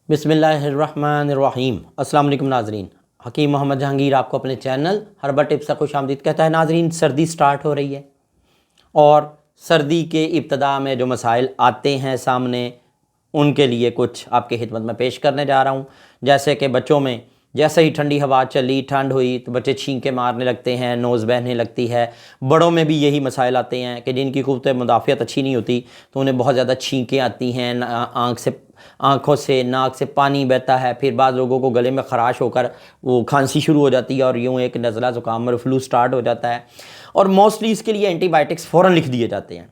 बिस्मिल्लाहिर्रहमानिर्रहीम। अस्सलाम वालेकुम नाजरीन। हकीम मोहम्मद जहांगीर आपको अपने चैनल हर्बल टिप्स से खुश आमदीद कहता है। नाजरीन, सर्दी स्टार्ट हो रही है और सर्दी के इब्तदा में जो मसाइल आते हैं सामने, उनके लिए कुछ आपके खिदमत में पेश करने जा रहा हूँ। जैसे कि बच्चों में जैसे ही ठंडी हवा चली, ठंड हुई तो बच्चे छींके मारने लगते हैं, नोज़ बहने लगती है। बड़ों में भी यही मसाइल आते हैं कि जिनकी क़ुव्वत मुदाफ़ियत अच्छी नहीं होती तो उन्हें बहुत ज़्यादा छींकें आती हैं, आँखों से नाक से पानी बहता है। फिर बाद लोगों को गले में ख़राश होकर वो खांसी शुरू हो जाती है और यूँ एक नज़ला ज़ुकाम और फ्लू स्टार्ट हो जाता है। और मोस्टली इसके लिए एंटीबायोटिक्स फ़ौरन लिख दिए जाते हैं।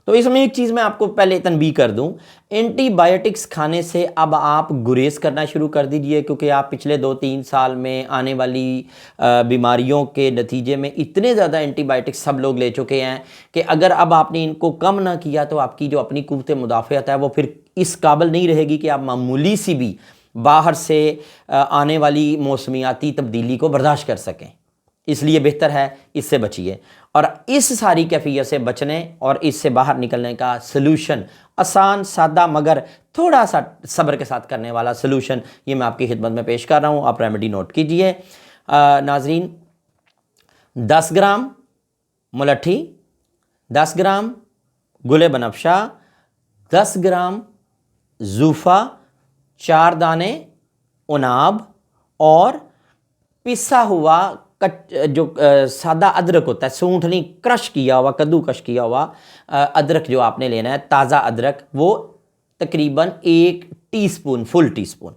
तो इसमें एक चीज़ मैं आपको पहले तनबीह कर दूं, एंटीबायोटिक्स खाने से अब आप गुरेज करना शुरू कर दीजिए, क्योंकि आप पिछले 2-3 साल में आने वाली बीमारियों के नतीजे में इतने ज़्यादा एंटीबायोटिक्स सब लोग ले चुके हैं कि अगर अब आपने इनको कम ना किया तो आपकी जो अपनी क़ुव्वत मुदाफ़ियत है वो फिर इस काबिल नहीं रहेगी कि आप मामूली सी भी बाहर से आने वाली मौसमियाती तब्दीली को बर्दाश्त कर सकें। इसलिए बेहतर है इससे बचिए। और इस सारी कैफियत से बचने और इससे बाहर निकलने का सलूशन, आसान सादा मगर थोड़ा सा सब्र के साथ करने वाला सलूशन, ये मैं आपकी खिदमत में पेश कर रहा हूँ। आप रेमेडी नोट कीजिए। नाजरीन, 10 ग्राम मुलट्ठी, 10 ग्राम गुले बनफशा, 10 ग्राम ज़ूफ़ा, 4 दाने उनाब और पिसा हुआ जो सादा अदरक होता है, सूंठ नहीं, क्रश किया हुआ, कद्दूकश किया हुआ अदरक जो आपने लेना है, ताज़ा अदरक, वो तकरीबन 1 टीस्पून, फुल टीस्पून।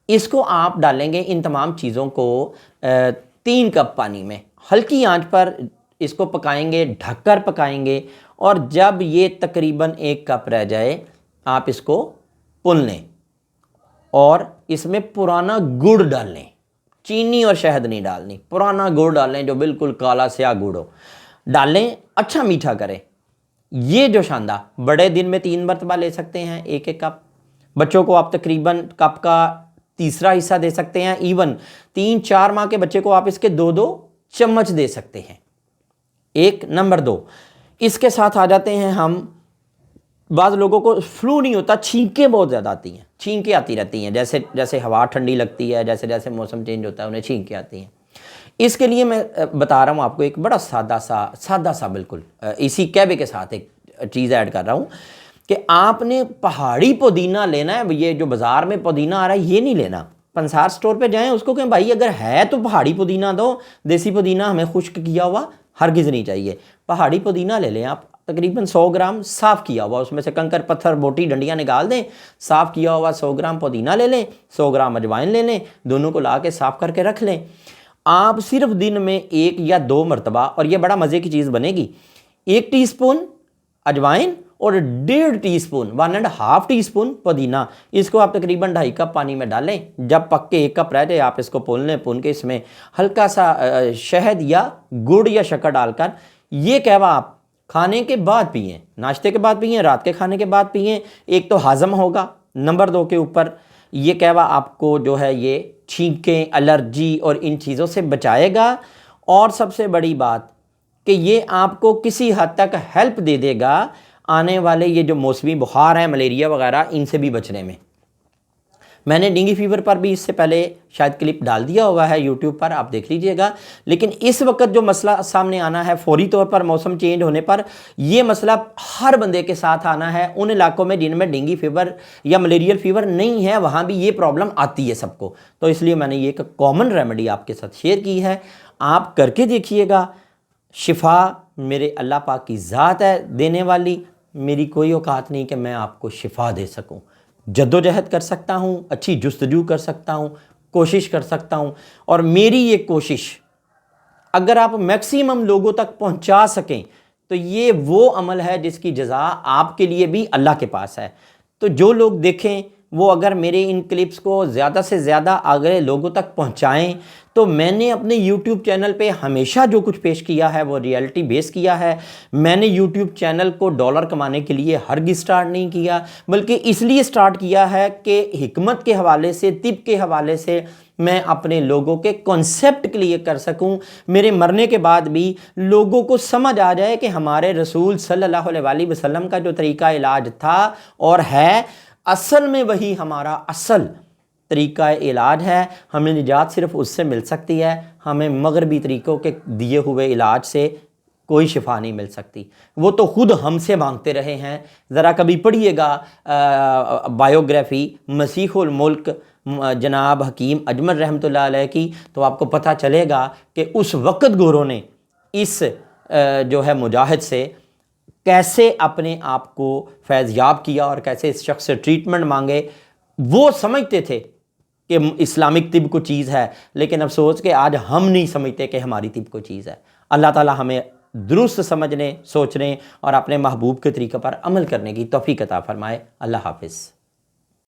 इसको आप डालेंगे इन तमाम चीज़ों को 3 कप पानी में, हल्की आंच पर इसको पकाएंगे, ढककर पकाएंगे। और जब ये तकरीबन 1 कप रह जाए आप इसको पुन लें और इसमें पुराना गुड़ डाल लें। चीनी और शहद नहीं डालनी, पुराना गुड़ डालें जो बिल्कुल काला स्याह गुड़ हो, डालें, अच्छा मीठा करें। ये जो शानदार, बड़े दिन में 3 मरतबा ले सकते हैं 1-1 कप। बच्चों को आप तकरीबन कप का तीसरा हिस्सा दे सकते हैं। इवन 3-4 माह के बच्चे को आप इसके 2-2 चम्मच दे सकते हैं। 1 नंबर 2, इसके साथ आ जाते हैं हम, बाज़ लोगों को फ्लू नहीं होता, छींकें बहुत ज़्यादा आती हैं, छींकें आती रहती हैं, जैसे जैसे हवा ठंडी लगती है, जैसे जैसे मौसम चेंज होता है उन्हें छींकें आती हैं। इसके लिए मैं बता रहा हूँ आपको एक बड़ा सादा सा बिल्कुल इसी कैबे के साथ एक चीज़ ऐड कर रहा हूँ कि आपने पहाड़ी पुदीना लेना है। ये जो बाज़ार में पुदीना आ रहा है ये नहीं लेना। पंसार स्टोर पे जाएं, उसको कहें भाई अगर है तो पहाड़ी पुदीना दो, देसी पुदीना हमें खुश्क किया हुआ हरगिज़ नहीं चाहिए। पहाड़ी पुदीना ले लें आप, तकरीबन 100 ग्राम साफ़ किया हुआ, उसमें से कंकर पत्थर बोटी डंडियाँ निकाल दें, साफ़ किया हुआ 100 ग्राम पुदीना ले लें, 100 ग्राम अजवाइन ले लें, दोनों को ला के साफ़ करके रख लें। आप सिर्फ दिन में 1 या 2 मरतबा, और ये बड़ा मज़े की चीज़ बनेगी, 1 टीस्पून अजवाइन और 1.5 टीस्पून, 1.5 टीस्पून पुदीना, इसको आप तकरीबन 2.5 कप पानी में डालें। जब पक के 1 कप रह जाए आप इसको पुन लें। पुन के इसमें हल्का सा शहद या गुड़ या शक्कर डालकर ये कहवा आप खाने के बाद पिएं, नाश्ते के बाद पिएं, रात के खाने के बाद पिएं। एक तो हाज़म होगा, नंबर 2 के ऊपर ये कहवा आपको जो है ये छींकें, एलर्जी और इन चीज़ों से बचाएगा। और सबसे बड़ी बात कि ये आपको किसी हद तक हेल्प दे देगा आने वाले ये जो मौसमी बुखार हैं, मलेरिया वगैरह, इनसे भी बचने में। मैंने डेंगू फीवर पर भी इससे पहले शायद क्लिप डाल दिया हुआ है यूट्यूब पर, आप देख लीजिएगा। लेकिन इस वक्त जो मसला सामने आना है फौरी तौर पर मौसम चेंज होने पर, ये मसला हर बंदे के साथ आना है। उन इलाकों में जिनमें डेंगू फीवर या मलेरियल फीवर नहीं है वहाँ भी ये प्रॉब्लम आती है सबको। तो इसलिए मैंने ये एक कॉमन रेमेडी आपके साथ शेयर की है, आप करके देखिएगा। शिफा मेरे अल्लाह पाक की ज़ात है देने वाली, मेरी कोई औकात नहीं कि मैं आपको शिफा दे सकूं। जद्दोजहद कर सकता हूं, अच्छी जुस्तजू कर सकता हूं, कोशिश कर सकता हूं। और मेरी ये कोशिश अगर आप मैक्सिमम लोगों तक पहुंचा सकें तो ये वो अमल है जिसकी जज़ा आपके लिए भी अल्लाह के पास है। तो जो लोग देखें वो अगर मेरे इन क्लिप्स को ज़्यादा से ज़्यादा आगे लोगों तक पहुंचाएं, तो मैंने अपने YouTube चैनल पे हमेशा जो कुछ पेश किया है वो रियलिटी बेस किया है। मैंने YouTube चैनल को डॉलर कमाने के लिए हरगिज़ स्टार्ट नहीं किया, बल्कि इसलिए स्टार्ट किया है कि हिकमत के हवाले से, तिब के हवाले से मैं अपने लोगों के कॉन्सेप्ट क्लियर कर सकूं। मेरे मरने के बाद भी लोगों को समझ आ जाए कि हमारे रसूल सल्लल्लाहु अलैहि वसल्लम का जो तरीका इलाज था और है اصل میں وہی ہمارا اصل طریقہ علاج ہے. ہمیں نجات صرف اس سے مل سکتی ہے, ہمیں مغربی طریقوں کے دیے ہوئے علاج سے کوئی شفا نہیں مل سکتی. وہ تو خود ہم سے مانگتے رہے ہیں. ذرا کبھی پڑھیے گا بایوگرافی مسیح الملک جناب حکیم اجمل رحمۃ اللہ علیہ کی, تو آپ کو پتہ چلے گا کہ اس وقت گوروں نے اس جو ہے مجاہد سے کیسے اپنے آپ کو فیض یاب کیا اور کیسے اس شخص سے ٹریٹمنٹ مانگے. وہ سمجھتے تھے کہ اسلامک طب کو چیز ہے, لیکن افسوس کہ آج ہم نہیں سمجھتے کہ ہماری طب کو چیز ہے. اللہ تعالی ہمیں درست سمجھنے, سوچنے اور اپنے محبوب کے طریقے پر عمل کرنے کی توفیق عطا فرمائے. اللہ حافظ.